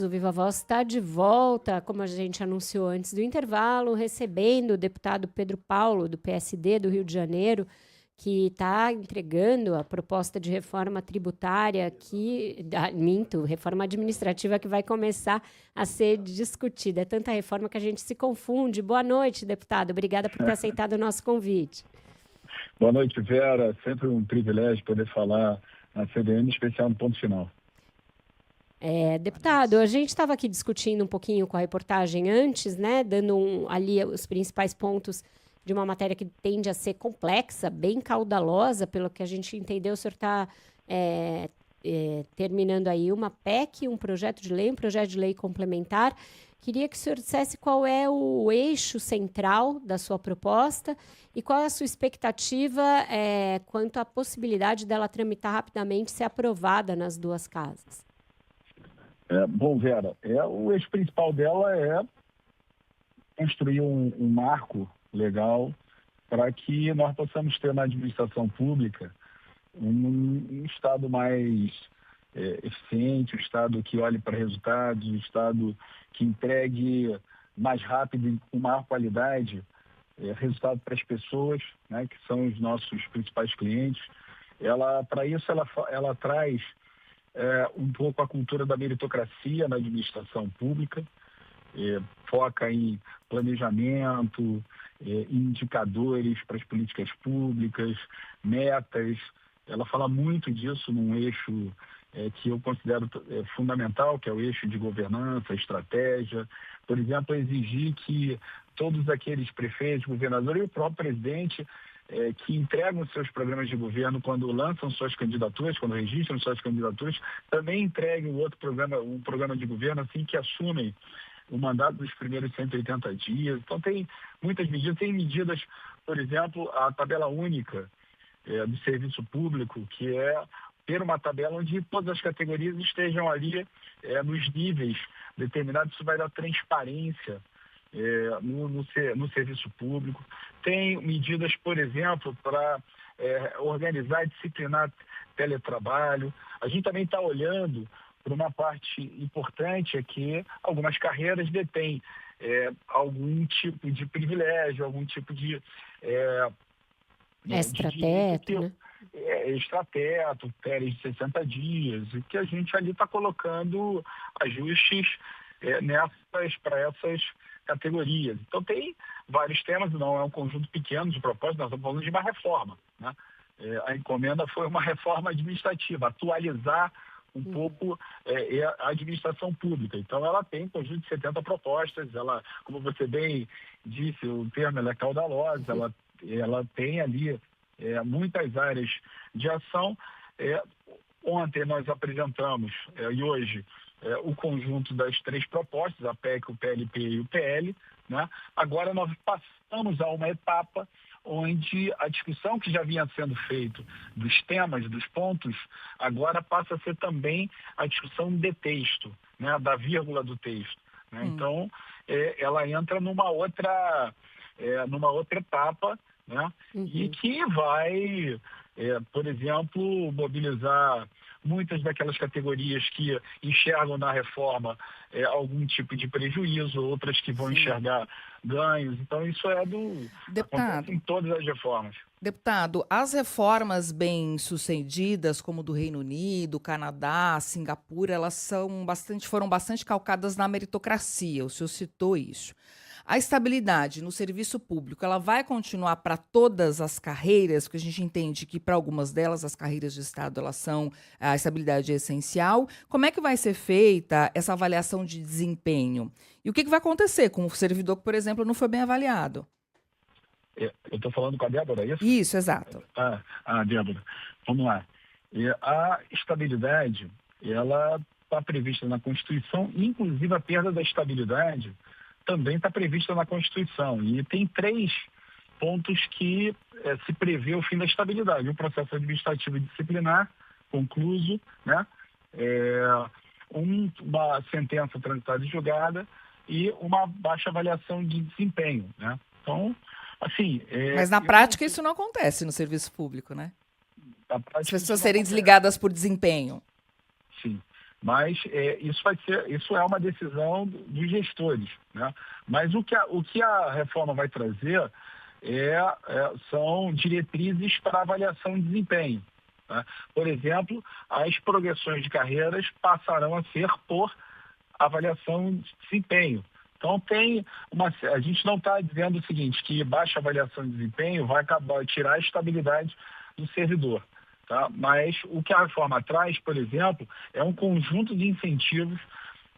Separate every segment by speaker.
Speaker 1: O Viva Voz está de volta, como a gente anunciou antes do intervalo, recebendo o deputado Pedro Paulo, do PSD do Rio de Janeiro, que está entregando a proposta de reforma tributária reforma administrativa que vai começar a ser discutida. É tanta reforma que a gente se confunde. Boa noite, deputado. Obrigada por ter aceitado o nosso convite.
Speaker 2: Boa noite, Vera. Sempre um privilégio poder falar na CBN, em especial no ponto final.
Speaker 1: Deputado, a gente estava aqui discutindo um pouquinho com a reportagem antes, né, dando ali os principais pontos de uma matéria que tende a ser complexa, bem caudalosa, pelo que a gente entendeu. O senhor está terminando aí uma PEC, um projeto de lei complementar. Queria que o senhor dissesse qual é o eixo central da sua proposta e qual é a sua expectativa quanto à possibilidade dela tramitar rapidamente e ser aprovada nas duas casas.
Speaker 2: Bom, Vera, o eixo principal dela é construir um marco legal para que nós possamos ter na administração pública um Estado mais eficiente, um Estado que olhe para resultados, um Estado que entregue mais rápido e com maior qualidade resultado para as pessoas, né, que são os nossos principais clientes. Para isso, ela traz um pouco a cultura da meritocracia na administração pública, foca em planejamento, em indicadores para as políticas públicas, metas. Ela fala muito disso num eixo que eu considero fundamental, que é o eixo de governança, estratégia. Por exemplo, exigir que todos aqueles prefeitos, governadores e o próprio presidente que entregam seus programas de governo quando lançam suas candidaturas, quando registram suas candidaturas, também entreguem um programa de governo assim que assumem o mandato dos primeiros 180 dias. Então tem muitas medidas, tem medidas, por exemplo, a tabela única do serviço público, que é ter uma tabela onde todas as categorias estejam ali nos níveis determinados. Isso vai dar transparência no serviço público. Tem medidas, por exemplo, para organizar e disciplinar teletrabalho. A gente também está olhando para uma parte importante, é que algumas carreiras detêm algum tipo de privilégio, algum tipo de
Speaker 1: extrateto, né?
Speaker 2: Extrateto, férias de 60 dias, e que a gente ali está colocando ajustes para essas categorias. Então tem vários temas, não é um conjunto pequeno de propostas, nós estamos falando de uma reforma, né? A encomenda foi uma reforma administrativa, atualizar um pouco a administração pública. Então ela tem um conjunto de 70 propostas, ela, como você bem disse, o termo é caudalosa, ela tem ali muitas áreas de ação. Ontem nós apresentamos, e hoje, o conjunto das três propostas, a PEC, o PLP e o PL, né? Agora nós passamos a uma etapa onde a discussão que já vinha sendo feita dos temas, dos pontos, agora passa a ser também a discussão de texto, né? Da vírgula do texto, né? Então, ela entra numa outra etapa, né? E que vai, por exemplo, mobilizar muitas daquelas categorias que enxergam na reforma algum tipo de prejuízo, outras que vão enxergar ganhos. Então, isso acontece em todas as reformas.
Speaker 3: Deputado, as reformas bem-sucedidas, como do Reino Unido, Canadá, Singapura, elas foram bastante calcadas na meritocracia, o senhor citou isso. A estabilidade no serviço público, ela vai continuar para todas as carreiras, porque a gente entende que para algumas delas, as carreiras de Estado, a estabilidade é essencial. Como é que vai ser feita essa avaliação de desempenho? E o que vai acontecer com o servidor que, por exemplo, não foi bem avaliado?
Speaker 2: Eu estou falando com a Débora, é isso?
Speaker 3: Isso, exato.
Speaker 2: Débora, vamos lá. A estabilidade, ela está prevista na Constituição, inclusive a perda da estabilidade também está prevista na Constituição. E tem 3 pontos que se prevê o fim da estabilidade. Um processo administrativo e disciplinar concluso, né? Uma sentença transitada e julgada e uma baixa avaliação de desempenho, né? Então, assim...
Speaker 3: Mas na prática isso não acontece no serviço público, né?
Speaker 2: As
Speaker 3: pessoas serem desligadas por desempenho.
Speaker 2: Sim. Mas isso é uma decisão dos gestores, né? Mas o que a reforma vai trazer são diretrizes para avaliação de desempenho, né? Por exemplo, as progressões de carreiras passarão a ser por avaliação de desempenho. Então, a gente não está dizendo o seguinte, que baixa avaliação de desempenho vai tirar a estabilidade do servidor. Tá? Mas o que a reforma traz, por exemplo, é um conjunto de incentivos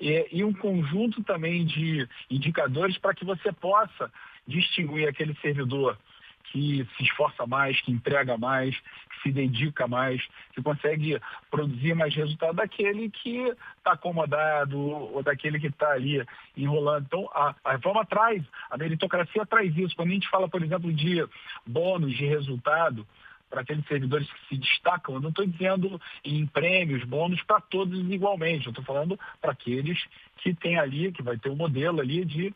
Speaker 2: e um conjunto também de indicadores para que você possa distinguir aquele servidor que se esforça mais, que entrega mais, que se dedica mais, que consegue produzir mais resultado daquele que está acomodado ou daquele que está ali enrolando. Então, a reforma a meritocracia traz isso. Quando a gente fala, por exemplo, de bônus de resultado, para aqueles servidores que se destacam, eu não estou dizendo em prêmios, bônus para todos igualmente, eu estou falando para aqueles que tem ali, que vai ter um modelo ali de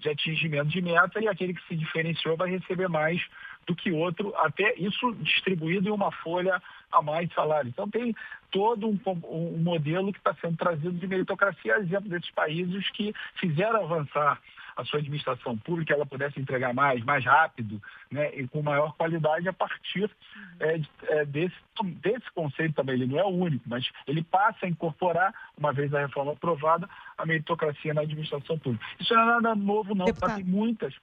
Speaker 2: atingimento de meta, e aquele que se diferenciou vai receber mais do que outro, até isso distribuído em uma folha a mais de salário. Então tem todo um modelo que está sendo trazido de meritocracia, exemplo desses países que fizeram avançar a sua administração pública, ela pudesse entregar mais rápido, né, e com maior qualidade a partir desse conceito também. Ele não é o único, mas ele passa a incorporar, uma vez a reforma aprovada, a meritocracia na administração pública. Isso não é nada novo, não. Tá? Tem muitas.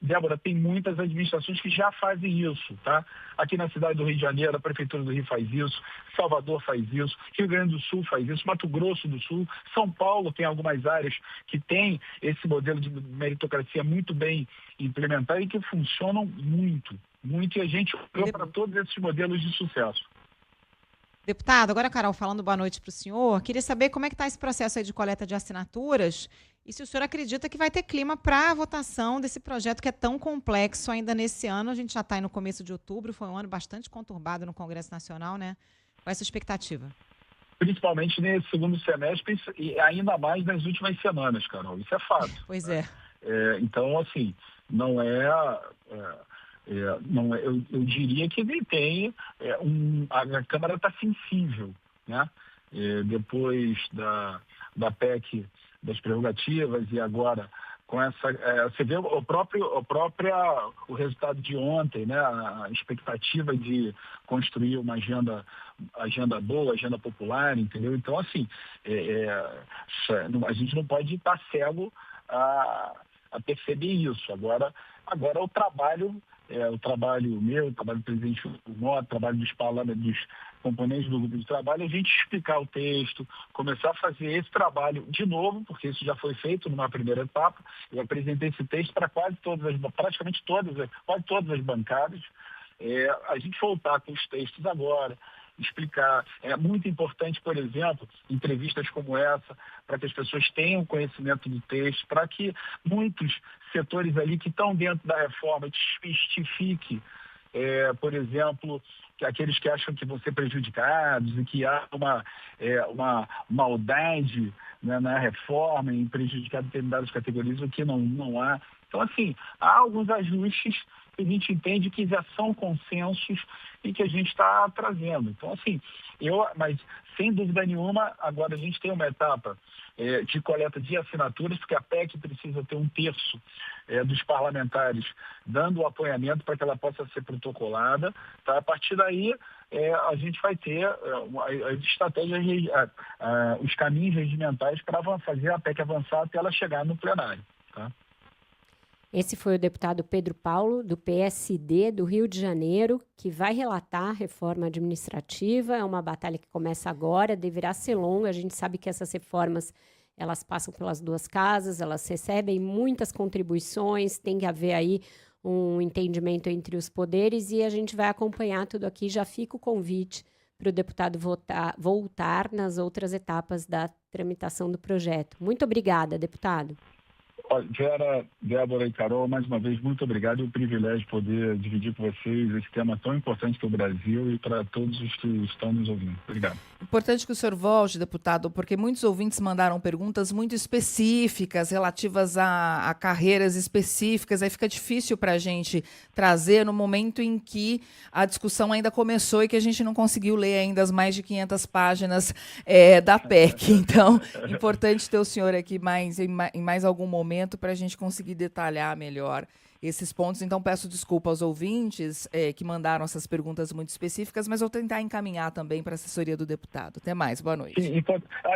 Speaker 2: Débora, tem muitas administrações que já fazem isso, tá? Aqui na cidade do Rio de Janeiro, a Prefeitura do Rio faz isso, Salvador faz isso, Rio Grande do Sul faz isso, Mato Grosso do Sul, São Paulo tem algumas áreas que tem esse modelo de meritocracia muito bem implementado e que funcionam muito, e a gente olhou para todos esses modelos de sucesso.
Speaker 4: Deputado, agora, Carol, falando boa noite para o senhor, queria saber como é que está esse processo aí de coleta de assinaturas e se o senhor acredita que vai ter clima para a votação desse projeto que é tão complexo ainda nesse ano. A gente já está aí no começo de outubro, foi um ano bastante conturbado no Congresso Nacional, né? Qual é a sua expectativa?
Speaker 2: Principalmente nesse segundo semestre e ainda mais nas últimas semanas, Carol. Isso é fato.
Speaker 4: Pois
Speaker 2: né? Então, assim, não é eu diria que a Câmara está sensível, né? Depois da PEC das prerrogativas e agora com essa, você vê o resultado de ontem, né? A expectativa de construir uma agenda boa, agenda popular, entendeu? Então, assim, a gente não pode estar cego a perceber isso. Agora o trabalho meu, o trabalho do presidente Mota, o trabalho dos componentes do grupo de trabalho, a gente explicar o texto, começar a fazer esse trabalho de novo, porque isso já foi feito numa primeira etapa. Eu apresentei esse texto para quase todas as bancadas. A gente voltar com os textos agora, explicar. É muito importante, por exemplo, entrevistas como essa, para que as pessoas tenham conhecimento do texto, para que muitos setores ali que estão dentro da reforma desmistifiquem, por exemplo, que aqueles que acham que vão ser prejudicados e que há uma maldade, né, na reforma em prejudicar determinadas categorias, o que não há. Então, assim, há alguns ajustes que a gente entende que já são consensos e que a gente está trazendo. Então, assim, mas sem dúvida nenhuma, agora a gente tem uma etapa de coleta de assinaturas, porque a PEC precisa ter 1/3 dos parlamentares dando o apoiamento para que ela possa ser protocolada. Tá? A partir daí, a gente vai ter as estratégias, os caminhos regimentais para fazer a PEC avançar até ela chegar no plenário. Tá?
Speaker 1: Esse foi o deputado Pedro Paulo, do PSD do Rio de Janeiro, que vai relatar a reforma administrativa. É uma batalha que começa agora, deverá ser longa. A gente sabe que essas reformas, elas passam pelas duas casas, elas recebem muitas contribuições, tem que haver aí um entendimento entre os poderes e a gente vai acompanhar tudo aqui. Já fica o convite para o deputado voltar nas outras etapas da tramitação do projeto. Muito obrigada, deputado.
Speaker 2: Olha, Vera, Débora e Carol, mais uma vez, muito obrigado. É um privilégio poder dividir com vocês esse tema tão importante para o Brasil e para todos os que estão nos ouvindo. Obrigado.
Speaker 3: Importante que o senhor volte, deputado, porque muitos ouvintes mandaram perguntas muito específicas, relativas a carreiras específicas. Aí fica difícil para a gente trazer no momento em que a discussão ainda começou e que a gente não conseguiu ler ainda as mais de 500 páginas da PEC. Então, importante ter o senhor aqui em mais algum momento para a gente conseguir detalhar melhor esses pontos. Então, peço desculpa aos ouvintes que mandaram essas perguntas muito específicas, mas vou tentar encaminhar também para a assessoria do deputado. Até mais, boa noite.
Speaker 2: Sim,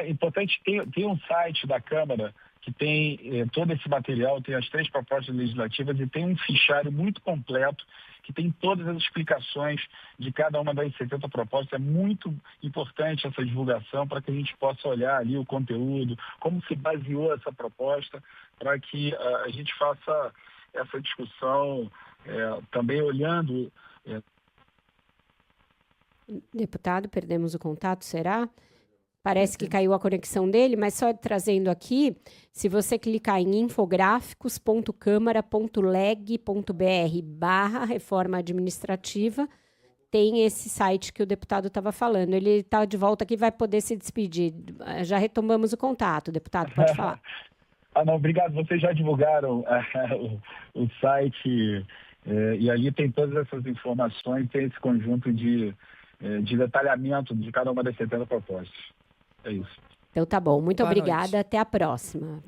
Speaker 2: importante, tem um site da Câmara que tem todo esse material, tem as 3 propostas legislativas e tem um fichário muito completo que tem todas as explicações de cada uma das 70 propostas. É muito importante essa divulgação para que a gente possa olhar ali o conteúdo, como se baseou essa proposta, para que a gente faça essa discussão também olhando...
Speaker 1: Deputado, perdemos o contato, será? Parece que caiu a conexão dele, mas só trazendo aqui, se você clicar em infográficos.câmara.leg.br/reforma administrativa, tem esse site que o deputado estava falando. Ele está de volta aqui, vai poder se despedir. Já retomamos o contato, deputado, pode falar.
Speaker 2: Não, obrigado. Vocês já divulgaram o site e ali tem todas essas informações, tem esse conjunto de detalhamento de cada uma das 70 propostas. É isso.
Speaker 1: Então tá bom. Muito
Speaker 3: Boa
Speaker 1: obrigada.
Speaker 3: noite.
Speaker 1: Até a próxima.